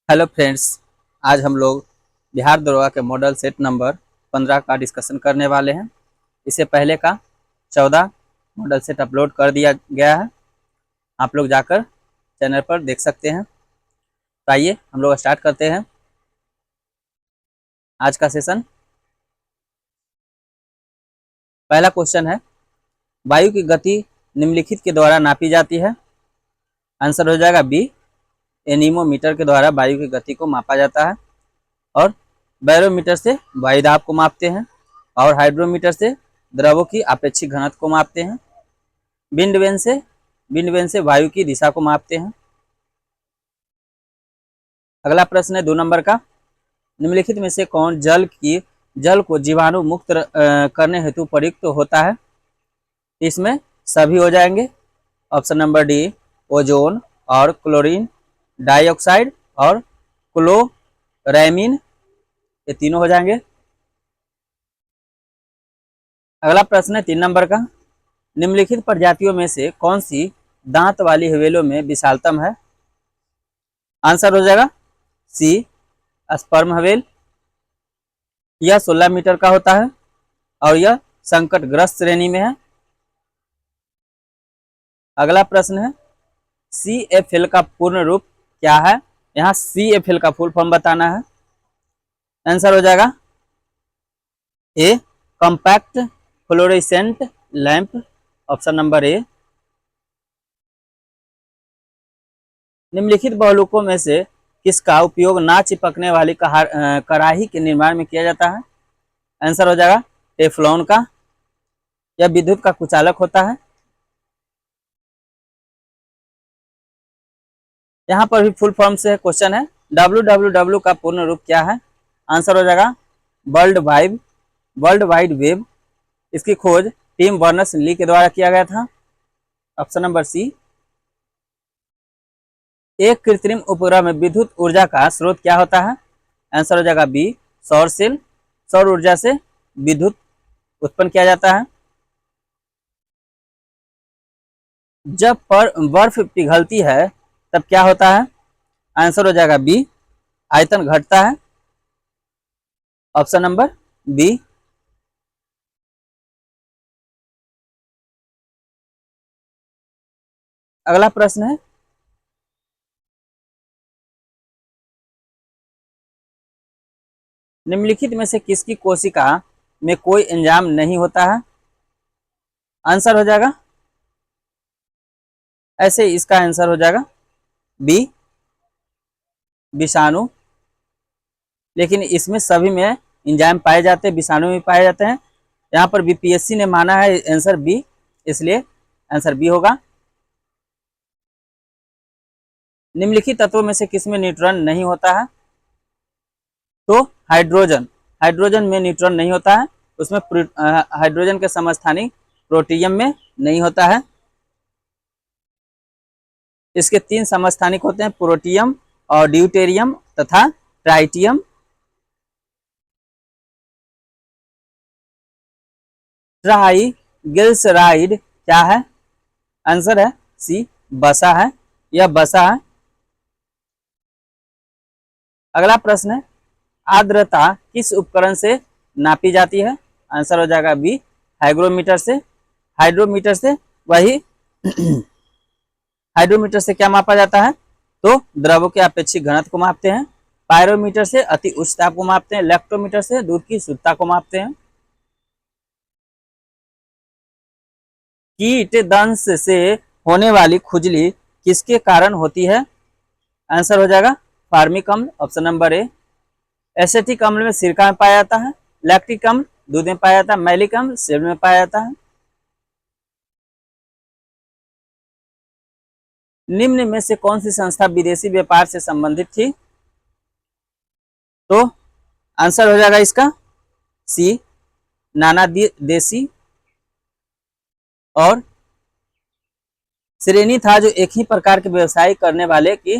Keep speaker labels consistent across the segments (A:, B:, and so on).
A: Hello friends, आज हम लोग बिहार दरोगा के मॉडल सेट नंबर 15 का डिस्कशन करने वाले हैं। इससे पहले का 14 मॉडल सेट अपलोड कर दिया गया है, आप लोग जाकर चैनल पर देख सकते हैं। तो आइए हम लोग स्टार्ट करते हैं आज का सेशन। पहला क्वेश्चन है, वायु की गति निम्नलिखित के द्वारा नापी जाती है। आंसर हो जाएगा बी, एनीमोमीटर के द्वारा वायु की गति को मापा जाता है। और बैरोमीटर से वायु दाब को मापते हैं और हाइड्रोमीटर से द्रवों की अपेक्षित घनत्व को मापते हैं। विंड वेन से वायु की दिशा को मापते हैं। अगला प्रश्न है 2 नंबर का, निम्नलिखित में से कौन जल को जीवाणु मुक्त करने हेतु प्रयुक्त होता है। इसमें सभी हो जाएंगे। ऑप्शन नंबर डी, ओजोन और क्लोरीन डाइऑक्साइड और क्लोरैमीन, ये तीनों हो जाएंगे। अगला प्रश्न है 3 नंबर का, निम्नलिखित प्रजातियों में से कौन सी दांत वाली हवेलियों में विशालतम है। आंसर हो जाएगा सी, स्पर्म हवेल। यह 16 मीटर का होता है और यह संकटग्रस्त श्रेणी में है। अगला प्रश्न है, CFL का पूर्ण रूप क्या है। यहाँ CFL का फुल फॉर्म बताना है। आंसर हो जाएगा A, compact fluorescent lamp. Option number A. निम्नलिखित बहुलकों में से किसका उपयोग ना चिपकने वाली कड़ाही के निर्माण में किया जाता है। आंसर हो जाएगा टेफ्लॉन का। यह विद्युत का कुचालक होता है। यहाँ पर भी फुल फॉर्म से क्वेश्चन है, WWW का पूर्ण रूप क्या है। आंसर हो जाएगा वर्ल्ड वाइड वेब। इसकी खोज टिम बर्नर्स ली के द्वारा किया गया था। Option number C. एक कृत्रिम उपग्रह में विद्युत ऊर्जा का स्रोत क्या होता है। आंसर हो जाएगा बी, सौर सेल। सौर ऊर्जा से विद्युत उत्पन्न किया जाता है। जब बर्फ पिघलती है तब क्या होता है। आंसर हो जाएगा बी, आयतन घटता है। Option number B. अगला प्रश्न है, निम्नलिखित में से किसकी कोशिका में कोई एंजाइम नहीं होता है। आंसर हो जाएगा, ऐसे इसका आंसर हो जाएगा बी, विषाणु। लेकिन इसमें सभी में एंजाइम पाए जाते हैं, विषाणु में पाए जाते हैं। यहाँ पर BPSC ने माना है आंसर बी, इसलिए आंसर बी होगा। निम्नलिखित तत्वों में से किसमें न्यूट्रॉन नहीं होता है। तो हाइड्रोजन में न्यूट्रॉन नहीं होता है। उसमें हाइड्रोजन के समस्थानिक प्रोटियम में नहीं होता है। इसके 3 समस्थानिक होते हैं, प्रोटियम और ड्यूटेरियम तथा ट्राइटियम। ट्राइग्लिसराइड क्या है। आंसर है सी, बसा है। यह बसा है। अगला प्रश्न है, आर्द्रता किस उपकरण से नापी जाती है। आंसर हो जाएगा बी, हाइग्रोमीटर से। हाइड्रोमीटर से वही हाइड्रोमीटर से क्या मापा जाता है, तो द्रवों के अपेक्षित घनत्व को मापते हैं। पायरोमीटर से अति उच्च ताप को मापते हैं। लैक्टोमीटर से दूध की शुद्धता को मापते हैं। कीट दंश से होने वाली खुजली किसके कारण होती है। आंसर हो जाएगा फार्मिक अम्ल। ऑप्शन नंबर ए। एसिटिक अम्ल में सिरका में पाया जाता है। लैक्टिक अम्ल दूध में पाया जाता है। मैलिक अम्ल सेब में पाया जाता है। निम्न में से कौन सी संस्था विदेशी व्यापार से संबंधित थी। तो आंसर हो जाएगा इसका सी, नाना देशी। और श्रेणी था जो एक ही प्रकार के व्यवसाय करने वाले की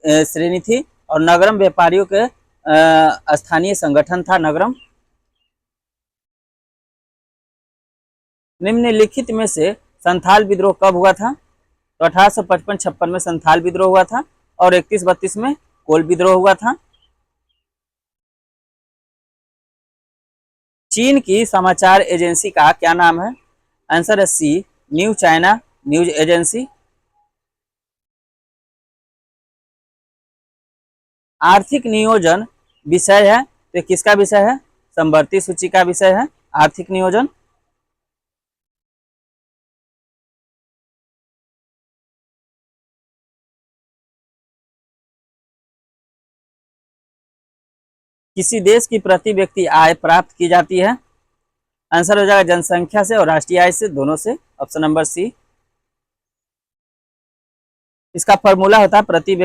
A: श्रेणी थी। और नगरम व्यापारियों के स्थानीय संगठन था नगरम। निम्नलिखित में से संथाल विद्रोह कब हुआ था। तो 1855-56 में संथाल विद्रोह हुआ था और 31-32 में कोल विद्रोह हुआ था। चीन की समाचार एजेंसी का क्या नाम है? आंसर है सी, न्यू चाइना न्यूज एजेंसी। आर्थिक नियोजन विषय है, तो किसका विषय है? समवर्ती सूची का विषय है आर्थिक नियोजन। किसी देश की प्रति व्यक्ति आय प्राप्त की जाती है? आंसर हो जाएगा जनसंख्या से और राष्ट्रीय आय से, दोनों से, ऑप्शन नंबर सी। इसका फॉर्मूला होता है प्रति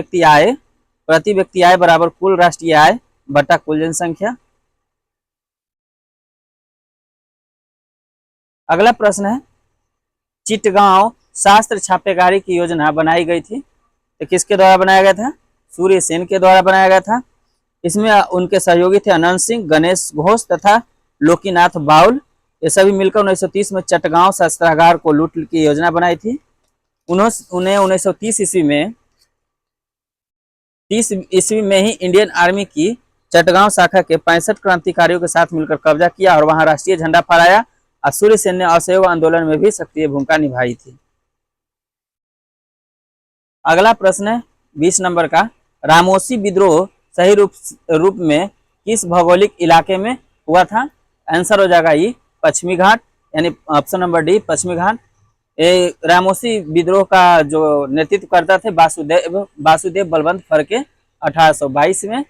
A: व्यक्ति आय बराबर कुल राष्ट्रीय आय बटा कुल जनसंख्या। अगला प्रश्न है, चिटगांव शास्त्र छापेगारी की योजना बनाई गई थी, तो किसके द्वारा बनाया गया था? सूर्य सेन के द्वारा बनाया गया था। इसमें उनके सहयोगी थे अनंत सिंह, गणेश घोष तथा लोकीनाथ बाउल। ये सभी मिलकर 1930 में चटगांव शस्त्रागार को लूट की योजना बनाई थी। उन्हें 1930 ईस्वी में 30 ईस्वी में ही इंडियन आर्मी की चटगांव शाखा के 65 क्रांतिकारियों के साथ मिलकर कब्जा किया और वहां राष्ट्रीय झंडा फहराया। और सूर्य सेन ने असहयोग आंदोलन में भी सक्रिय भूमिका निभाई थी। अगला प्रश्न है 20 नंबर का, रामोसी विद्रोह सही रूप में किस भौगोलिक इलाके में हुआ था? आंसर हो जाएगा ये पश्चिमी घाट, यानी ऑप्शन नंबर डी पश्चिमी घाट। रामोसी विद्रोह का जो नेतृत्व करता थे वासुदेव बलवंत फड़के 1822 में।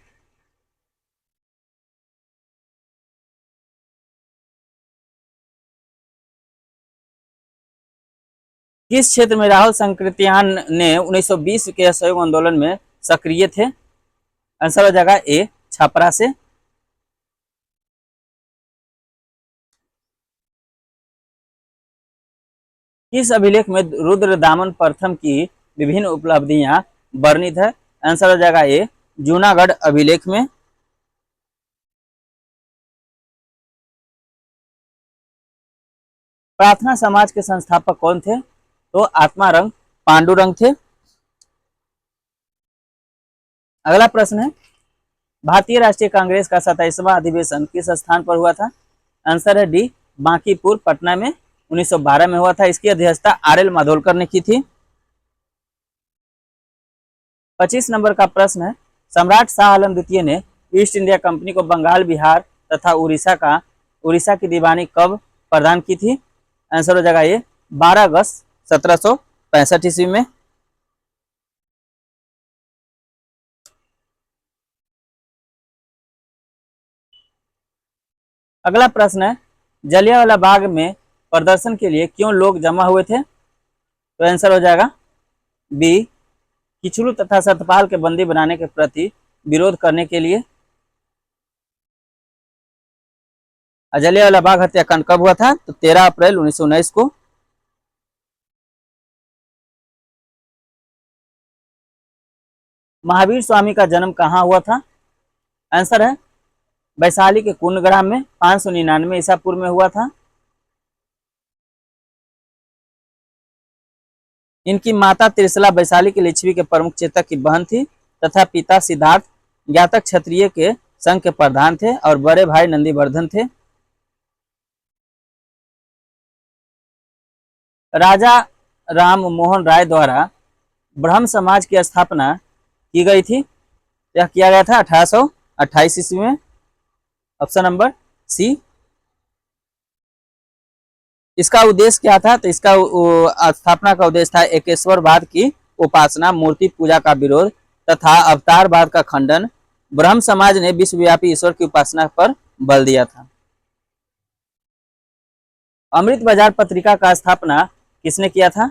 A: किस क्षेत्र में राहुल संकृत्यान ने 1920 के असहयोग आंदोलन में सक्रिय थे? आंसर हो जाएगा ए छपरा से। किस अभिलेख में रुद्रदामन प्रथम की विभिन्न उपलब्धियां वर्णित है? आंसर हो जाएगा ए जूनागढ़ अभिलेख में। प्रार्थना समाज के संस्थापक कौन थे? तो आत्मारंग पांडुरंग थे। अगला प्रश्न है, भारतीय राष्ट्रीय कांग्रेस का 27वां अधिवेशन किस स्थान पर हुआ था? आंसर है डी बांकीपुर पटना में 1912 में हुआ था। इसकी अध्यक्षता आर.एल. माधोलकर ने की थी। 25 नंबर का प्रश्न है, सम्राट शाह आलम द्वितीय ने ईस्ट इंडिया कंपनी को बंगाल, बिहार तथा उड़ीसा की दीवानी कब प्रदान की थी? आंसर हो जाएगा ये 12 अगस्त 1765 ईस्वी में। अगला प्रश्न है, जलियांवाला बाग में प्रदर्शन के लिए क्यों लोग जमा हुए थे? तो आंसर हो जाएगा बी किचलू तथा सतपाल के बंदी बनाने के प्रति विरोध करने के लिए। जलियांवाला बाग हत्याकांड कब हुआ था? तो 13 अप्रैल 1919 को। महावीर स्वामी का जन्म कहाँ हुआ था? आंसर है वैशाली के कुंडग्राम में 599 ईसा पूर्व में हुआ था। इनकी माता त्रिशला वैशाली के लिच्छवी के प्रमुख चेतक की बहन थी तथा पिता सिद्धार्थ ज्ञातक क्षत्रिय के संघ के प्रधान थे और बड़े भाई नंदीवर्धन थे। राजा राम मोहन राय द्वारा ब्रह्म समाज की स्थापना की गई थी। यह किया गया था 1828 ईस्वी में, ऑप्शन नंबर सी। इसका उद्देश्य क्या था? तो इसका स्थापना का उद्देश्य था एकेश्वरवाद की उपासना, मूर्ति पूजा का विरोध तथा अवतारवाद का खंडन। ब्रह्म समाज ने विश्वव्यापी ईश्वर की उपासना पर बल दिया था। अमृत बाजार पत्रिका का स्थापना किसने किया था?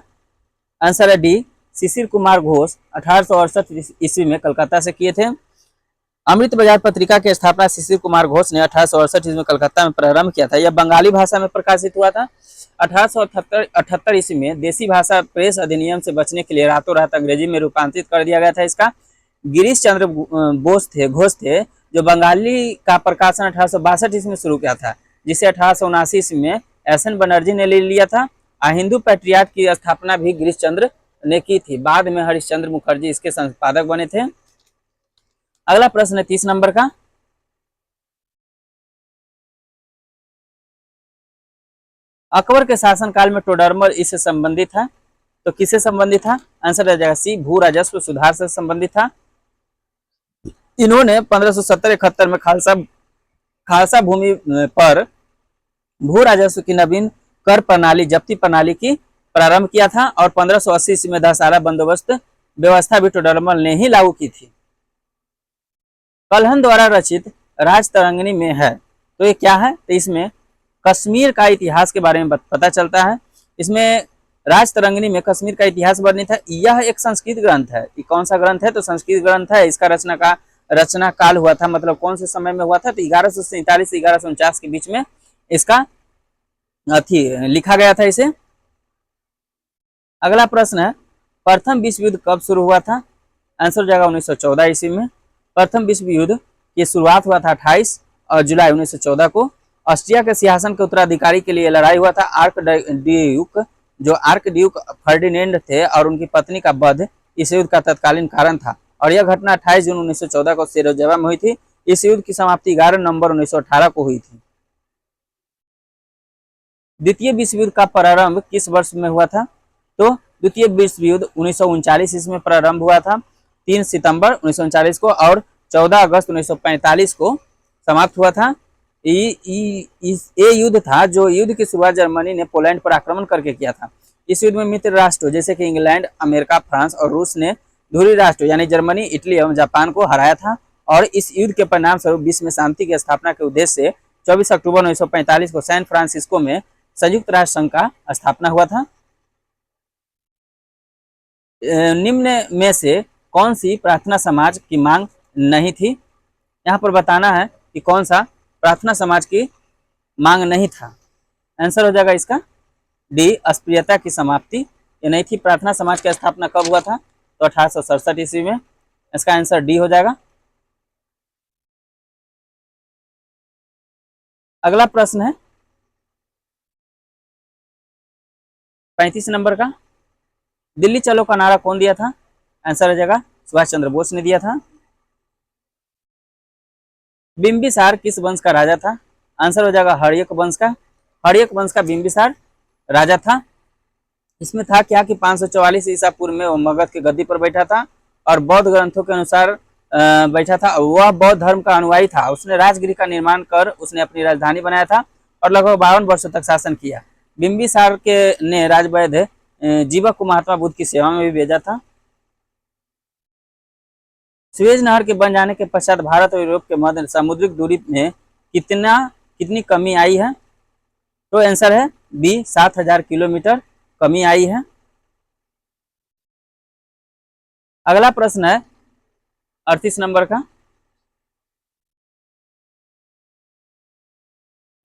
A: आंसर है डी शिशिर कुमार घोष 1868 ईस्वी में कलकत्ता से किए थे। अमृत बाजार पत्रिका की स्थापना शिशिर कुमार घोष ने 1868 ईस्वी में कलकत्ता में प्रारंभ किया था। यह बंगाली भाषा में प्रकाशित हुआ था। 1878 ईस्वी में देसी भाषा प्रेस अधिनियम से बचने के लिए रातों रात अंग्रेजी में रूपांतरित कर दिया गया था। इसका गिरीश चंद्र घोष थे जो बंगाली का प्रकाशन 1862 ईस्वी में शुरू किया था, जिसे 1879 ईस्वी में एस.एन. बनर्जी ने ले लिया था। हिंदू पैट्रियाट की स्थापना भी गिरीश चंद्र ने की थी। बाद में हरिश्चंद्र मुखर्जी इसके संपादक बने थे। अगला प्रश्न है 30 नंबर का। अकबर के शासनकाल में टोडरमल इससे संबंधित है, तो किससे संबंधित था? आंसर आ जाएगा सी, भू राजस्व सुधार से संबंधित था। इन्होंने 1570-71 में खालसा खालसा भूमि पर भू राजस्व की नवीन कर प्रणाली जब्ती प्रणाली की प्रारंभ किया था और 1580 ईस्वी में दशहरा बंदोबस्त व्यवस्था भी टोडरमल ने ही लागू की थी। कल्हन द्वारा रचित राजतरंगिणी में है, तो ये क्या है? तो इसमें कश्मीर का इतिहास के बारे में पता चलता है। इसमें राजतरंगिणी में कश्मीर का इतिहास वर्णित है। यह एक संस्कृत ग्रंथ है। ये कौन सा ग्रंथ है? तो संस्कृत ग्रंथ है। इसका रचना काल हुआ था, मतलब कौन से समय में हुआ था? तो 1147 से 1149 के बीच में इसका लिखा गया था इसे। अगला प्रश्न है, प्रथम विश्व युद्ध कब शुरू हुआ था? आंसर हो जाएगा 1914 ईस्वी में। प्रथम विश्व युद्ध की शुरुआत हुआ था 28 जुलाई 1914 को। ऑस्ट्रिया के सिंहासन के उत्तराधिकारी के लिए लड़ाई हुआ था। आर्क ड्यूक फर्डिनेंड थे और उनकी पत्नी का वध इस युद्ध का तत्कालीन कारण था और यह घटना 28 जून 1914 को सेरोजेवा में हुई थी। इस युद्ध की समाप्ति 11 नवंबर 1918 को हुई थी। द्वितीय विश्व युद्ध का प्रारंभ किस वर्ष में हुआ था? तो द्वितीय विश्व युद्ध 1939 ईस्वी में प्रारंभ हुआ था, 3 सितंबर 1939 को, और 14 अगस्त 1945 को समाप्त हुआ था। ये युद्ध था जो युद्ध की शुरुआत जर्मनी ने पोलैंड पर आक्रमण करके किया था। इस युद्ध में मित्र राष्ट्रों जैसे कि इंग्लैंड, अमेरिका, फ्रांस और रूस ने ध्रुवीय राष्ट्र यानी जर्मनी, इटली एवं जापान को हराया था और इस युद्ध के परिणाम स्वरूप विश्व में शांति की स्थापना के उद्देश्य से 24 अक्टूबर 1945 को सैन फ्रांसिस्को में संयुक्त राष्ट्र संघ का स्थापना हुआ था। निम्न में से कौन सी प्रार्थना समाज की मांग नहीं थी? यहाँ पर बताना है कि कौन सा प्रार्थना समाज की मांग नहीं था। आंसर हो जाएगा इसका डी, अस्पृश्यता की समाप्ति। ये नहीं थी। प्रार्थना समाज की स्थापना कब हुआ था? तो 1867 ईस्वी में। इसका आंसर डी हो जाएगा। अगला प्रश्न है 35 नंबर का। दिल्ली चलो का नारा कौन दिया था? आंसर हो जाएगा सुभाष चंद्र बोस ने दिया था। बिंबिसार किस वंश का राजा था? आंसर हो जाएगा हर्यक वंश का। हर्यक वंश का बिंबिसार राजा था। इसमें था क्या कि 544 ईसा पूर्व में वो मगध की गद्दी पर बैठा था और बौद्ध ग्रंथों के अनुसार बैठा था। वह बौद्ध धर्म का अनुयायी था। उसने राजगृह का निर्माण कर उसने अपनी राजधानी बनाया था और लगभग 52 वर्षों तक शासन किया। बिंबिसार के ने राजवैद्य जीवक को महात्मा बुद्ध की सेवा में भी भेजा था। सुएज नहर के बन जाने के पश्चात भारत और यूरोप के मध्य समुद्रिक दूरी में कितनी कमी आई है? तो आंसर है बी, 7000 किलोमीटर कमी आई है। अगला प्रश्न है 38 नंबर का।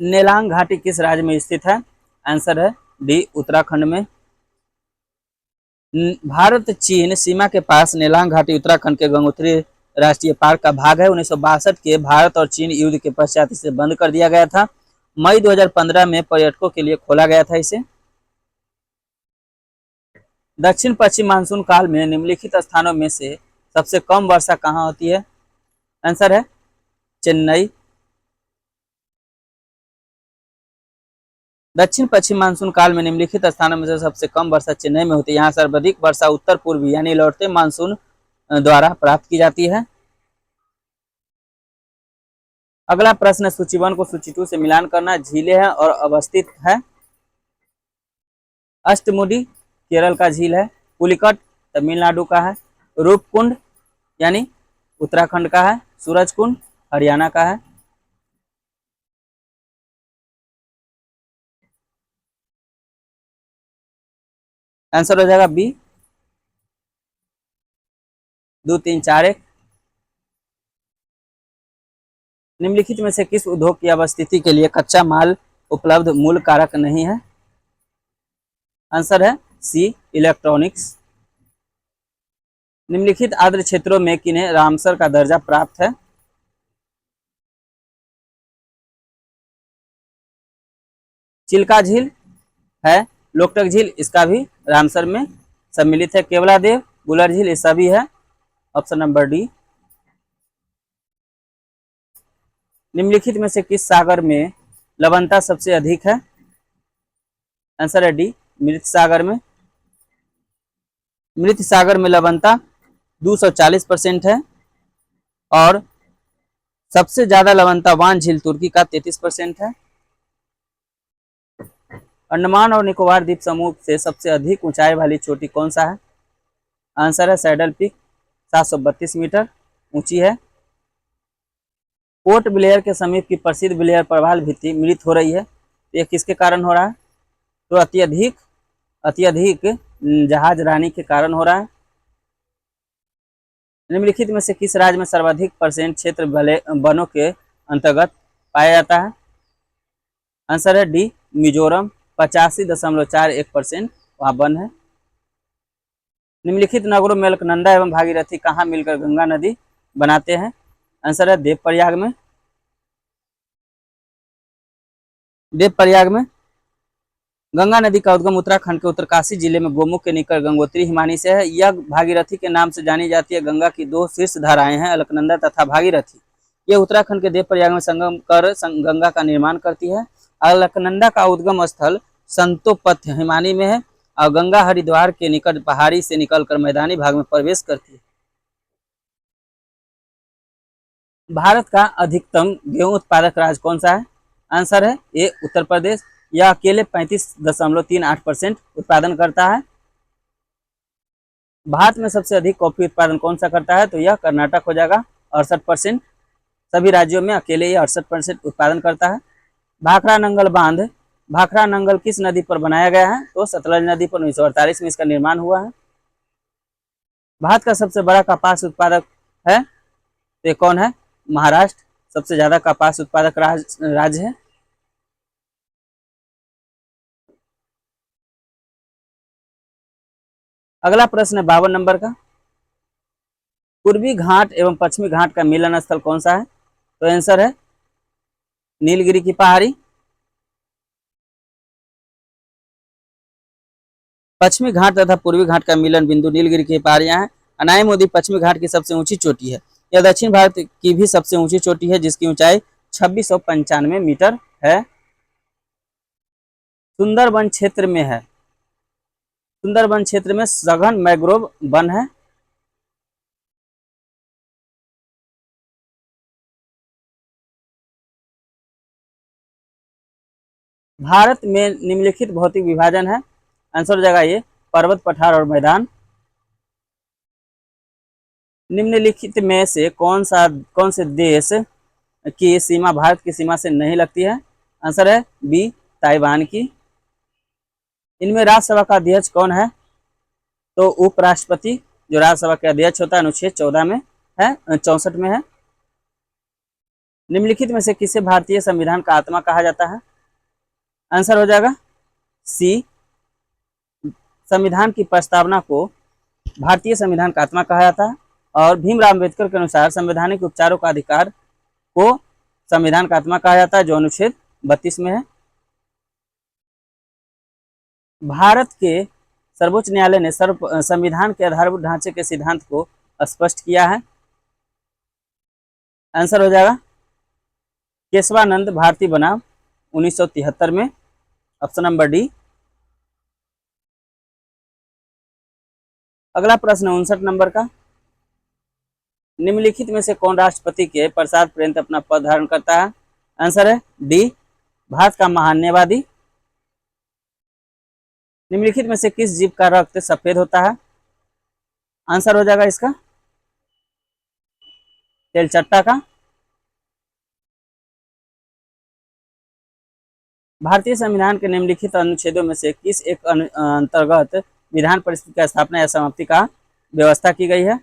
A: नेलांग घाटी किस राज्य में स्थित है? आंसर है डी, उत्तराखंड में। भारत चीन सीमा के पास नेलांग घाटी उत्तराखंड के गंगोत्री राष्ट्रीय पार्क का भाग है। 1962 के भारत और चीन युद्ध के पश्चात इसे बंद कर दिया गया था। मई 2015 में पर्यटकों के लिए खोला गया था इसे। दक्षिण पश्चिम मानसून काल में निम्नलिखित स्थानों में से सबसे कम वर्षा कहाँ होती है? आंसर है चेन्नई। दक्षिण पश्चिम मानसून काल में निम्नलिखित स्थानों में से सबसे कम वर्षा चेन्नई में होती है। यहाँ सर्वाधिक वर्षा उत्तर पूर्वी यानी लौटते मानसून द्वारा प्राप्त की जाती है। अगला प्रश्न सूची 1 को सूची 2 से मिलान करना। झीलें हैं और अवस्थित है। अष्टमुडी केरल का झील है। पुलिकट तमिलनाडु का है। रूपकुंड यानी उत्तराखंड का है। सूरजकुंड हरियाणा का है। आंसर हो जाएगा बी, 2, 3, 4, 1। निम्नलिखित में से किस उद्योग की अवस्थिति के लिए कच्चा माल उपलब्ध मूल कारक नहीं है? आंसर है सी, इलेक्ट्रॉनिक्स। निम्नलिखित आर्द्र क्षेत्रों में किन्हें रामसर का दर्जा प्राप्त है? चिल्का झील है। लोकटक झील इसका भी रामसर में सम्मिलित है। केवलादेव, बुलर झील ये सभी है। Option number D. निम्नलिखित में से किस सागर में लवणता सबसे अधिक है? आंसर है डी, मृत सागर में। मृत सागर में लवणता 240% है और सबसे ज्यादा लवणता वान झील तुर्की का 33% है। अंडमान और निकोबार द्वीप समूह से सबसे अधिक ऊंचाई वाली चोटी कौन सा है? आंसर है सैडल पीक, 732 मीटर ऊंची है। पोर्ट ब्लेयर के समीप की प्रसिद्ध ब्लेयर प्रवाल भित्ति मृत हो रही है, ये किसके कारण हो रहा है? तो अत्यधिक जहाज रानी के कारण हो रहा है। निम्नलिखित में से किस राज्य में सर्वाधिक % क्षेत्र वनों के अंतर्गत पाया जाता है? आंसर है डी, मिजोरम, 85.41% वहाँ वन है। निम्नलिखित नगरों में अलकनंदा एवं भागीरथी कहाँ मिलकर गंगा नदी बनाते हैं? आंसर है देवप्रयाग में। देवप्रयाग में गंगा नदी का उद्गम उत्तराखंड के उत्तरकाशी जिले में गोमुख के निकट गंगोत्री हिमानी से है। यह भागीरथी के नाम से जानी जाती है। गंगा की दो शीर्ष धाराएं हैं, अलकनंदा तथा भागीरथी। ये उत्तराखंड के देवप्रयाग में संगम कर गंगा का निर्माण करती है। अलकनंदा का उद्गम स्थल संतोपथ हिमानी में है और गंगा हरिद्वार के निकट पहाड़ी से निकलकर मैदानी भाग में प्रवेश करती है। भारत का अधिकतम गेहूं उत्पादक राज्य कौन सा है? आंसर है ए, उत्तर प्रदेश। यह अकेले 35.38% उत्पादन करता है। भारत में सबसे अधिक कॉफी उत्पादन कौन सा करता है? तो यह कर्नाटक हो जाएगा, 68%। सभी राज्यों में अकेले ये 68% उत्पादन करता है। भाखड़ा नंगल बांध, भाखड़ा नंगल किस नदी पर बनाया गया है? तो सतलज नदी पर 1948 में इसका निर्माण हुआ है। भारत का सबसे बड़ा कपास उत्पादक है, तो ये कौन है? महाराष्ट्र सबसे ज्यादा कपास उत्पादक राज्य है। अगला प्रश्न है 52 नंबर का। पूर्वी घाट एवं पश्चिमी घाट का मिलन स्थल कौन सा है? तो आंसर है नीलगिरी की पहाड़ी। पश्चिमी घाट तथा पूर्वी घाट का मिलन बिंदु नीलगिरी की पहाड़ियां हैं। अनाई मोदी पश्चिमी घाट की सबसे ऊंची चोटी है। यह दक्षिण भारत की भी सबसे ऊंची चोटी है, जिसकी ऊंचाई 2695 मीटर है। सुंदरबन क्षेत्र में है, सुंदरबन क्षेत्र में सघन मैंग्रोव वन है। भारत में निम्नलिखित भौतिक विभाजन है। आंसर हो जाएगा ये, पर्वत, पठार और मैदान। निम्नलिखित में से कौन से देश की सीमा भारत की सीमा से नहीं लगती है? आंसर है बी, ताइवान की। इनमें राज्यसभा का अध्यक्ष कौन है? तो उपराष्ट्रपति जो राज्यसभा के अध्यक्ष होता है अनुच्छेद 14 में है, 64 में है। निम्नलिखित में से किसे भारतीय संविधान का आत्मा कहा जाता है? आंसर हो जाएगा सी, संविधान की प्रस्तावना को भारतीय संविधान का आत्मा कहा जाता है। और भीमराव अम्बेडकर के अनुसार संवैधानिक उपचारों का अधिकार को संविधान का आत्मा कहा जाता है, जो अनुच्छेद 32 में है। भारत के सर्वोच्च न्यायालय ने संविधान के आधारभूत ढांचे के सिद्धांत को स्पष्ट किया है। आंसर हो जाएगा केशवानंद भारती बनाम 1973 में, ऑप्शन नंबर डी। अगला प्रश्न 59 नंबर का। निम्नलिखित में से कौन राष्ट्रपति के प्रसाद पर्यंत अपना पद धारण करता है? आंसर है डी, भारत का महान्यवादी। निम्नलिखित में से किस जीव का रक्त सफेद होता है? आंसर हो जाएगा इसका तेलचट्टा का। भारतीय संविधान के निम्नलिखित अनुच्छेदों में से किस एक अंतर्गत विधान परिषद की स्थापना या समाप्ति का व्यवस्था की गई है?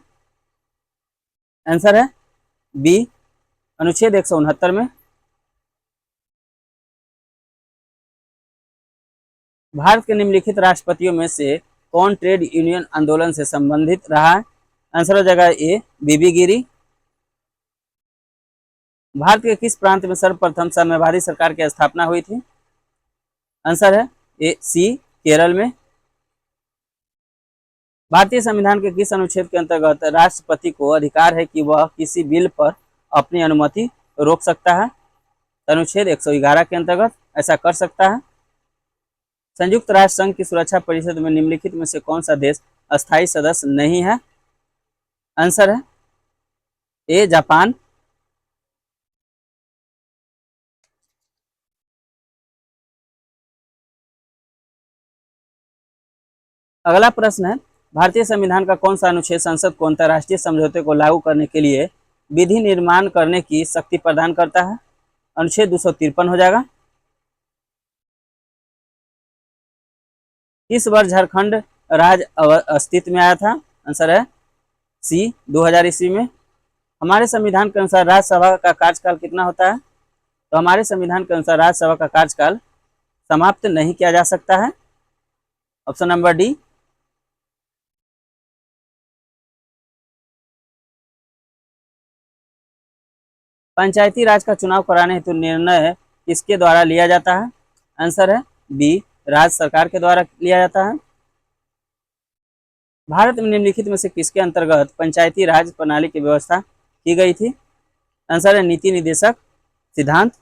A: आंसर है बी, अनुच्छेद 169 में। भारत के निम्नलिखित राष्ट्रपतियों में से कौन ट्रेड यूनियन आंदोलन से संबंधित रहा है? आंसर हो जाएगा ए, बीबी गिरी। भारत के किस प्रांत में सर्वप्रथम साम्यवादी सरकार की स्थापना हुई थी? आंसर है ए, सी, केरल में। भारतीय संविधान के किस अनुच्छेद के अंतर्गत राष्ट्रपति को अधिकार है कि वह किसी बिल पर अपनी अनुमति रोक सकता है? तो अनुच्छेद 111 के अंतर्गत ऐसा कर सकता है। संयुक्त राष्ट्र संघ की सुरक्षा परिषद में निम्नलिखित में से कौन सा देश अस्थायी सदस्य नहीं है? आंसर है ए जापान, अगला प्रश्न है भारतीय संविधान का कौन सा अनुच्छेद संसद को अंतर्राष्ट्रीय समझौते को लागू करने के लिए विधि निर्माण करने की शक्ति प्रदान करता है? अनुच्छेद 253 हो जाएगा। किस वर्ष झारखंड राज्य अस्तित्व में आया था? आंसर है सी 2000 ईस्वी में। हमारे संविधान के अनुसार राज्यसभा का कार्यकाल कितना होता है? तो हमारे संविधान के अनुसार राज्यसभा का कार्यकाल समाप्त नहीं किया जा सकता है। Option number D. Panchayati Raj का चुनाव कराने हेतु निर्णय किसके द्वारा लिया जाता है? आंसर है बी राज्य सरकार के द्वारा लिया जाता है। भारत में निम्नलिखित में से किसके अंतर्गत पंचायती राज प्रणाली की व्यवस्था की गई थी? आंसर है नीति निदेशक सिद्धांत।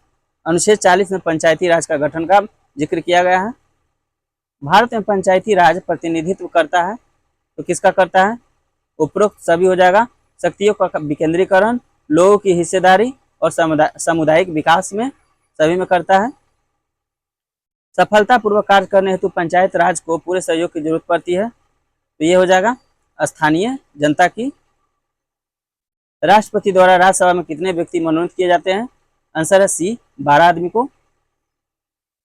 A: अनुच्छेद 40 में पंचायती राज का गठन का जिक्र किया गया है। भारत में पंचायती राज प्रतिनिधित्व करता है तो किसका करता है? उपरोक्त सभी हो जाएगा। शक्तियों का विकेंद्रीकरण, लोगों की हिस्सेदारी और सामुदायिक विकास में सभी में करता है। सफलतापूर्वक कार्य करने हेतु पंचायत राज को पूरे सहयोग की जरूरत पड़ती है तो ये हो जाएगा स्थानीय जनता की। राष्ट्रपति द्वारा राज्यसभा में कितने व्यक्ति मनोनीत किए जाते हैं? आंसर है सी 12 आदमी को।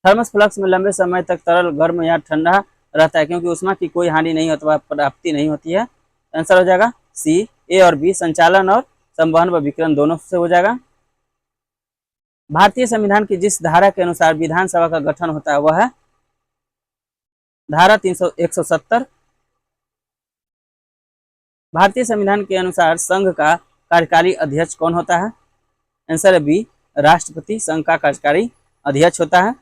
A: थर्मस फ्लक्स में लंबे समय तक तरल गर्म या ठंडा रहता है क्योंकि उष्मा की कोई हानि नहीं अथवा प्राप्ति नहीं होती है। आंसर हो जाएगा सी ए और बी, संचालन और संवहन व विकिरण दोनों से हो जाएगा। भारतीय संविधान की जिस धारा के अनुसार विधानसभा का गठन होता है वह है धारा 170। भारतीय संविधान के अनुसार संघ का कार्यकारी अध्यक्ष कौन होता है? आंसर है बी राष्ट्रपति संघ का कार्यकारी अध्यक्ष होता है।